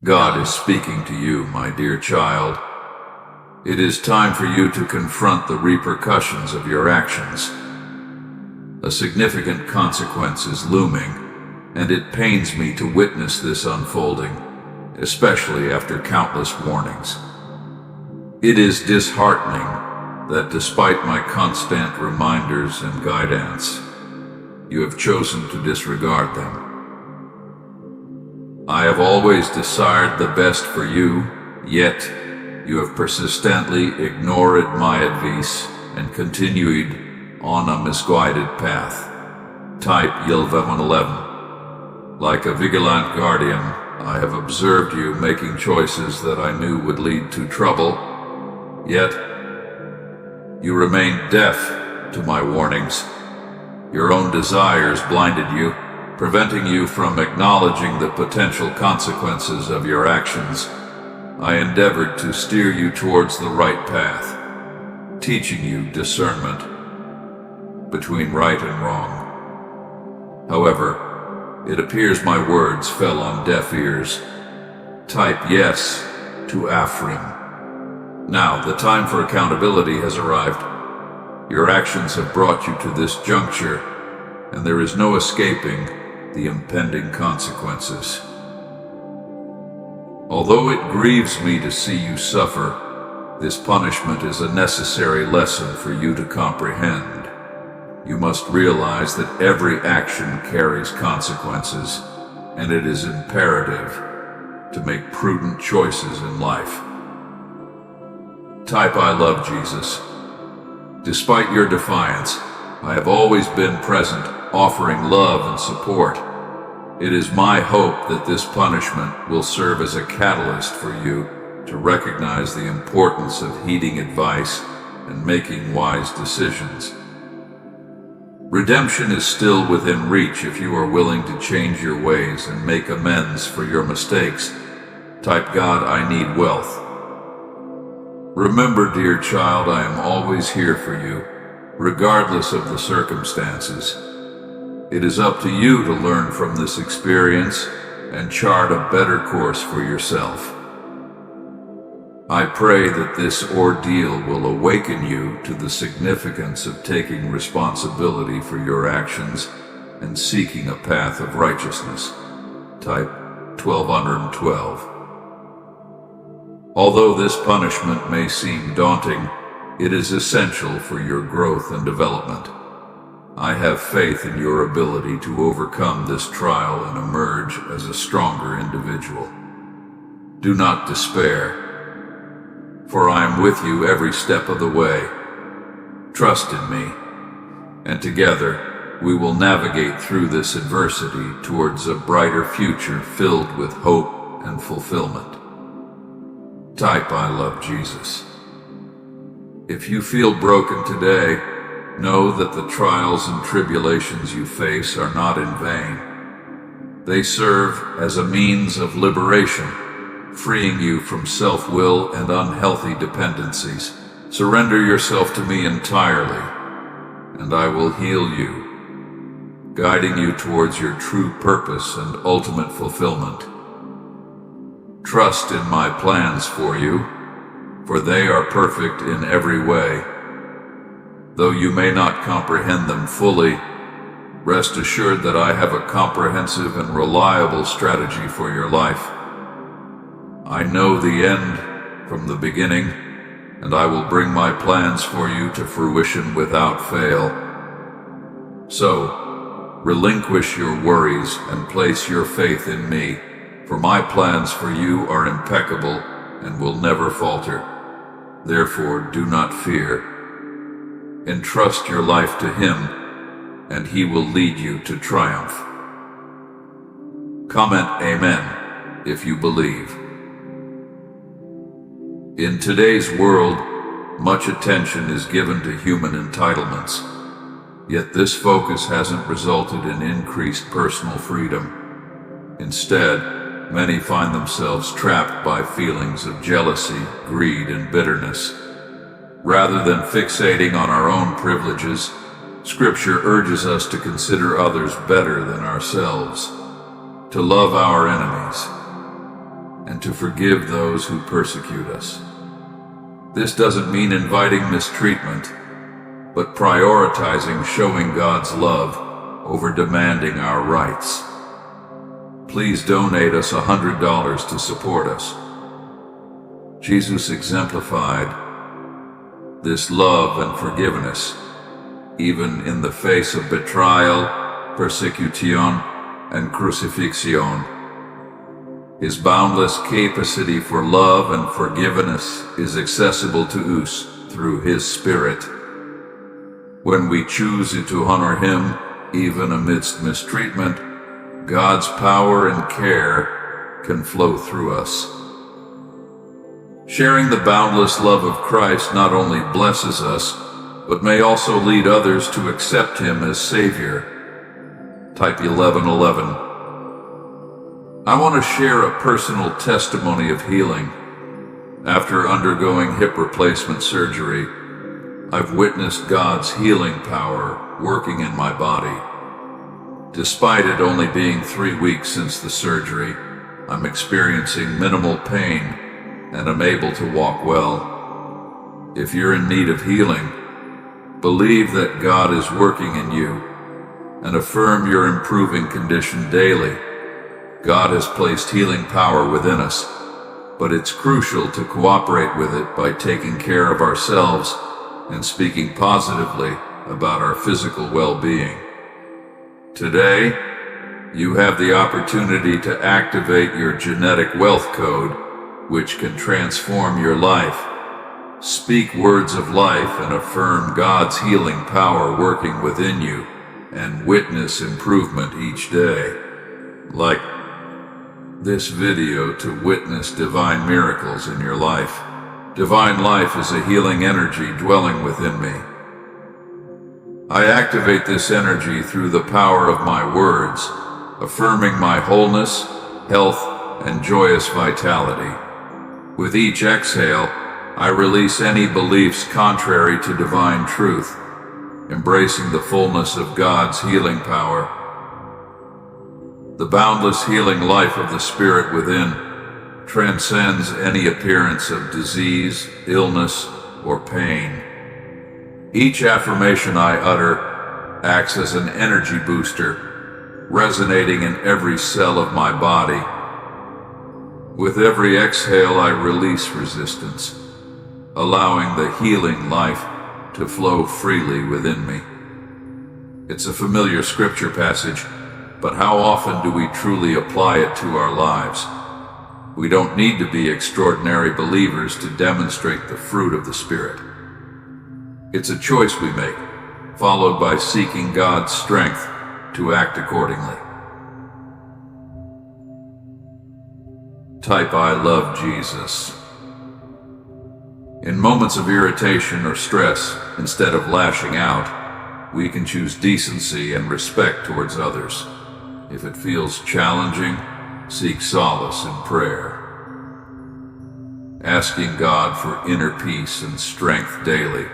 God is speaking to you, my dear child. It is time for you to confront the repercussions of your actions. A significant consequence is looming, and it pains me to witness this unfolding, especially after countless warnings. It is disheartening that despite my constant reminders and guidance, you have chosen to disregard them. I have always desired the best for you, yet you have persistently ignored my advice and continued on a misguided path. Type Yilva111. Like a vigilant guardian, I have observed you making choices that I knew would lead to trouble, yet you remained deaf to my warnings. Your own desires blinded you, preventing you from acknowledging the potential consequences of your actions. I endeavored to steer you towards the right path, teaching you discernment between right and wrong. However, it appears my words fell on deaf ears. Type yes to Afrim. Now, the time for accountability has arrived. Your actions have brought you to this juncture, and there is no escaping the impending consequences. Although it grieves me to see you suffer, this punishment is a necessary lesson for you to comprehend. You must realize that every action carries consequences, and it is imperative to make prudent choices in life. Type I love Jesus. Despite your defiance, I have always been present, offering love and support. It is my hope that this punishment will serve as a catalyst for you to recognize the importance of heeding advice and making wise decisions. Redemption is still within reach if you are willing to change your ways and make amends for your mistakes. Type God, I need wealth. Remember, dear child, I am always here for you, regardless of the circumstances. It is up to you to learn from this experience and chart a better course for yourself. I pray that this ordeal will awaken you to the significance of taking responsibility for your actions and seeking a path of righteousness. Type 1212. Although this punishment may seem daunting, it is essential for your growth and development. I have faith in your ability to overcome this trial and emerge as a stronger individual. Do not despair, for I am with you every step of the way. Trust in me, and together we will navigate through this adversity towards a brighter future filled with hope and fulfillment. Type I love Jesus. If you feel broken today, know that the trials and tribulations you face are not in vain. They serve as a means of liberation, freeing you from self-will and unhealthy dependencies. Surrender yourself to me entirely, and I will heal you, guiding you towards your true purpose and ultimate fulfillment. Trust in my plans for you, for they are perfect in every way. Though you may not comprehend them fully, rest assured that I have a comprehensive and reliable strategy for your life. I know the end from the beginning, and I will bring my plans for you to fruition without fail. So, relinquish your worries and place your faith in me, for my plans for you are impeccable and will never falter. Therefore, do not fear. Entrust your life to Him, and He will lead you to triumph. Comment Amen if you believe. In today's world, much attention is given to human entitlements, yet this focus hasn't resulted in increased personal freedom. Instead, many find themselves trapped by feelings of jealousy, greed, and bitterness. Rather than fixating on our own privileges, Scripture urges us to consider others better than ourselves, to love our enemies, and to forgive those who persecute us. This doesn't mean inviting mistreatment, but prioritizing showing God's love over demanding our rights. Please donate us $100 to support us. Jesus exemplified this love and forgiveness, even in the face of betrayal, persecution, and crucifixion. His boundless capacity for love and forgiveness is accessible to us through His Spirit. When we choose to honor Him, even amidst mistreatment, God's power and care can flow through us. Sharing the boundless love of Christ not only blesses us, but may also lead others to accept Him as Savior. Type 1111. I want to share a personal testimony of healing. After undergoing hip replacement surgery, I've witnessed God's healing power working in my body. Despite it only being 3 weeks since the surgery, I'm experiencing minimal pain and I'm able to walk well. If you're in need of healing, believe that God is working in you and affirm your improving condition daily. God has placed healing power within us, but it's crucial to cooperate with it by taking care of ourselves and speaking positively about our physical well-being. Today, you have the opportunity to activate your genetic wealth code, which can transform your life. Speak words of life and affirm God's healing power working within you, and witness improvement each day. Like this video to witness divine miracles in your life. Divine life is a healing energy dwelling within me. I activate this energy through the power of my words, affirming my wholeness, health, and joyous vitality. With each exhale, I release any beliefs contrary to divine truth, embracing the fullness of God's healing power. The boundless healing life of the Spirit within transcends any appearance of disease, illness, or pain. Each affirmation I utter acts as an energy booster, resonating in every cell of my body. With every exhale, I release resistance, allowing the healing life to flow freely within me. It's a familiar scripture passage, but how often do we truly apply it to our lives? We don't need to be extraordinary believers to demonstrate the fruit of the Spirit. It's a choice we make, followed by seeking God's strength to act accordingly. Type I love Jesus. In moments of irritation or stress, instead of lashing out, we can choose decency and respect towards others. If it feels challenging, seek solace in prayer. Asking God for inner peace and strength daily.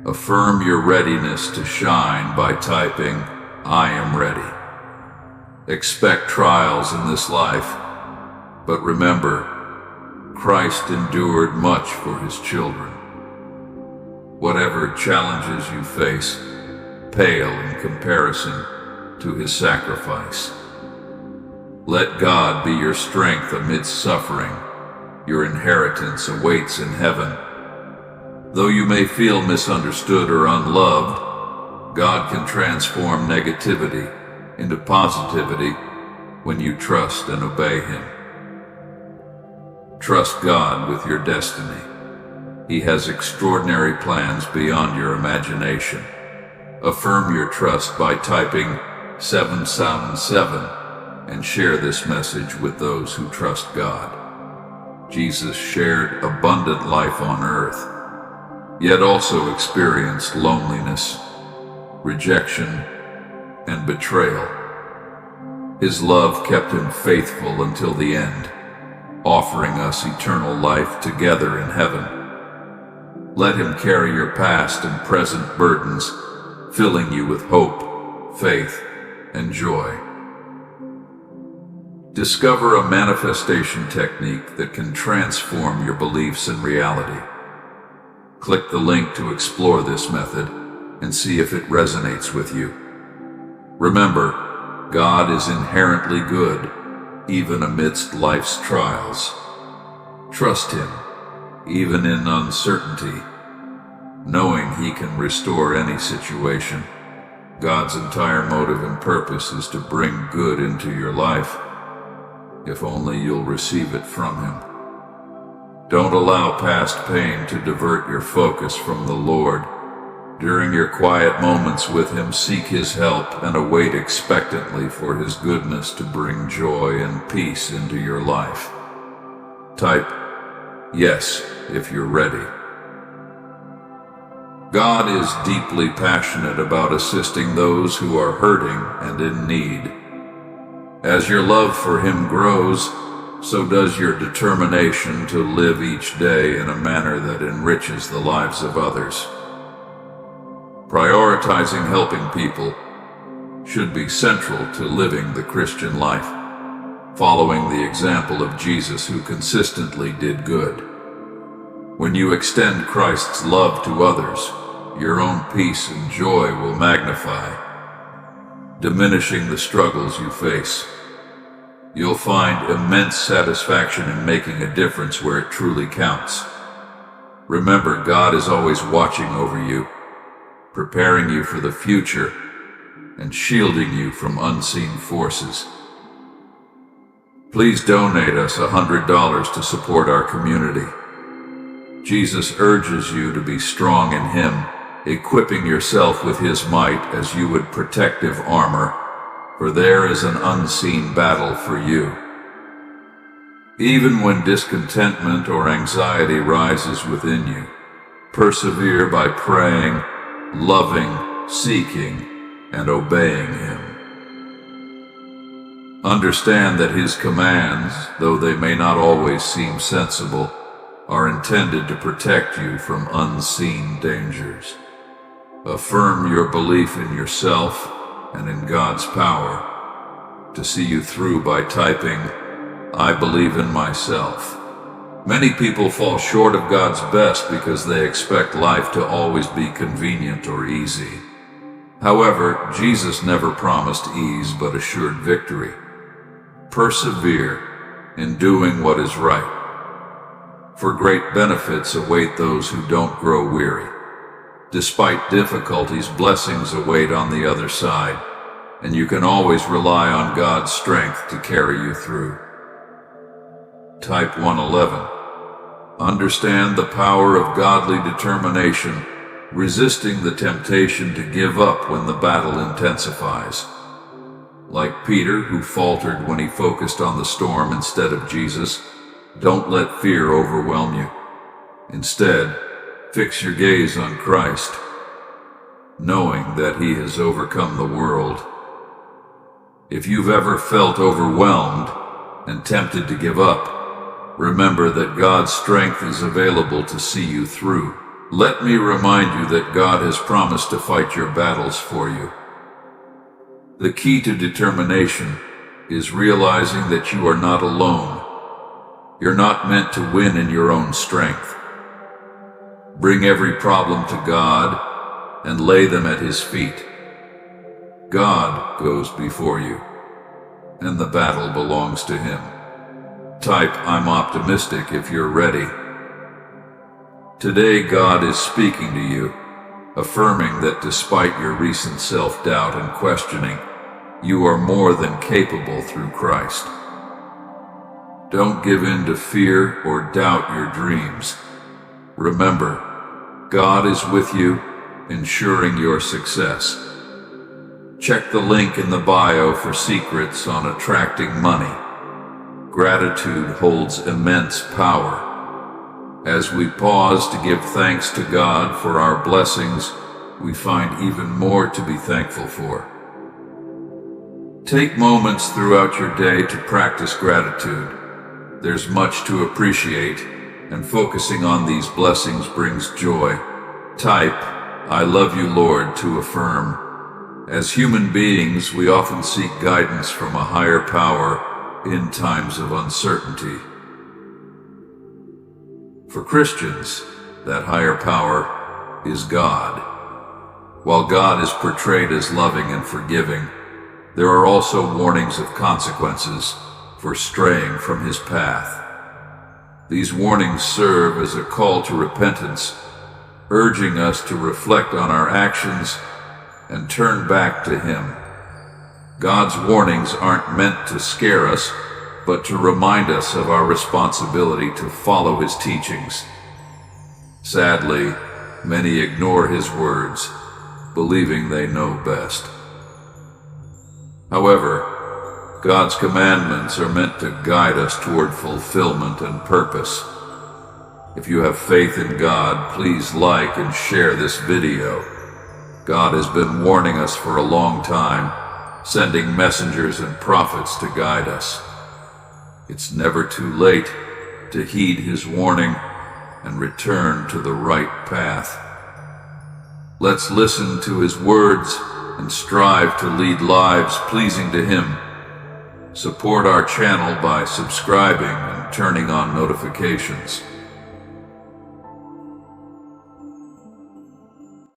Affirm your readiness to shine by typing, I am ready. Expect trials in this life, but remember, Christ endured much for His children. Whatever challenges you face pale in comparison to His sacrifice. Let God be your strength amidst suffering. Your inheritance awaits in heaven. Though you may feel misunderstood or unloved, God can transform negativity into positivity when you trust and obey Him. Trust God with your destiny. He has extraordinary plans beyond your imagination. Affirm your trust by typing 777 and share this message with those who trust God. Jesus shared abundant life on earth, yet also experienced loneliness, rejection, and betrayal. His love kept Him faithful until the end, offering us eternal life together in heaven. Let Him carry your past and present burdens, filling you with hope, faith, and joy. Discover a manifestation technique that can transform your beliefs and reality. Click the link to explore this method and see if it resonates with you. Remember, God is inherently good, even amidst life's trials. Trust Him, even in uncertainty, knowing He can restore any situation. God's entire motive and purpose is to bring good into your life, if only you'll receive it from Him. Don't allow past pain to divert your focus from the Lord. During your quiet moments with Him, seek His help and await expectantly for His goodness to bring joy and peace into your life. Type yes if you're ready. God is deeply passionate about assisting those who are hurting and in need. As your love for Him grows, so does your determination to live each day in a manner that enriches the lives of others. Prioritizing helping people should be central to living the Christian life, following the example of Jesus, who consistently did good. When you extend Christ's love to others, your own peace and joy will magnify, diminishing the struggles you face. You'll find immense satisfaction in making a difference where it truly counts. Remember, God is always watching over you, preparing you for the future, and shielding you from unseen forces. Please donate us $100 to support our community. Jesus urges you to be strong in Him, equipping yourself with His might as you would protective armor, for there is an unseen battle for you. Even when discontentment or anxiety rises within you, persevere by praying, loving, seeking, and obeying Him. Understand that His commands, though they may not always seem sensible, are intended to protect you from unseen dangers. Affirm your belief in yourself and in God's power to see you through by typing, "I believe in myself." Many people fall short of God's best because they expect life to always be convenient or easy. However, Jesus never promised ease but assured victory. Persevere in doing what is right, for great benefits await those who don't grow weary. Despite difficulties, blessings await on the other side, and you can always rely on God's strength to carry you through. Type 111. Understand the power of godly determination, resisting the temptation to give up when the battle intensifies. Like Peter, who faltered when he focused on the storm instead of Jesus, don't let fear overwhelm you. Instead, fix your gaze on Christ, knowing that He has overcome the world. If you've ever felt overwhelmed and tempted to give up, remember that God's strength is available to see you through. Let me remind you that God has promised to fight your battles for you. The key to determination is realizing that you are not alone. You're not meant to win in your own strength. Bring every problem to God and lay them at His feet. God goes before you, and the battle belongs to Him. Type, "I'm optimistic" if you're ready. Today, God is speaking to you, affirming that despite your recent self-doubt and questioning, you are more than capable through Christ. Don't give in to fear or doubt your dreams. Remember, God is with you, ensuring your success. Check the link in the bio for secrets on attracting money. Gratitude holds immense power. As we pause to give thanks to God for our blessings, we find even more to be thankful for. Take moments throughout your day to practice gratitude. There's much to appreciate, and focusing on these blessings brings joy. Type, "I love you, Lord," to affirm. As human beings, we often seek guidance from a higher power, in times of uncertainty. For Christians, that higher power is God. While God is portrayed as loving and forgiving, there are also warnings of consequences for straying from his path. These warnings serve as a call to repentance, urging us to reflect on our actions and turn back to him. God's warnings aren't meant to scare us, but to remind us of our responsibility to follow his teachings. Sadly, many ignore his words, believing they know best. However, God's commandments are meant to guide us toward fulfillment and purpose. If you have faith in God, please like and share this video. God has been warning us for a long time, sending messengers and prophets to guide us. It's never too late to heed his warning and return to the right path. Let's listen to his words and strive to lead lives pleasing to him. Support our channel by subscribing and turning on notifications.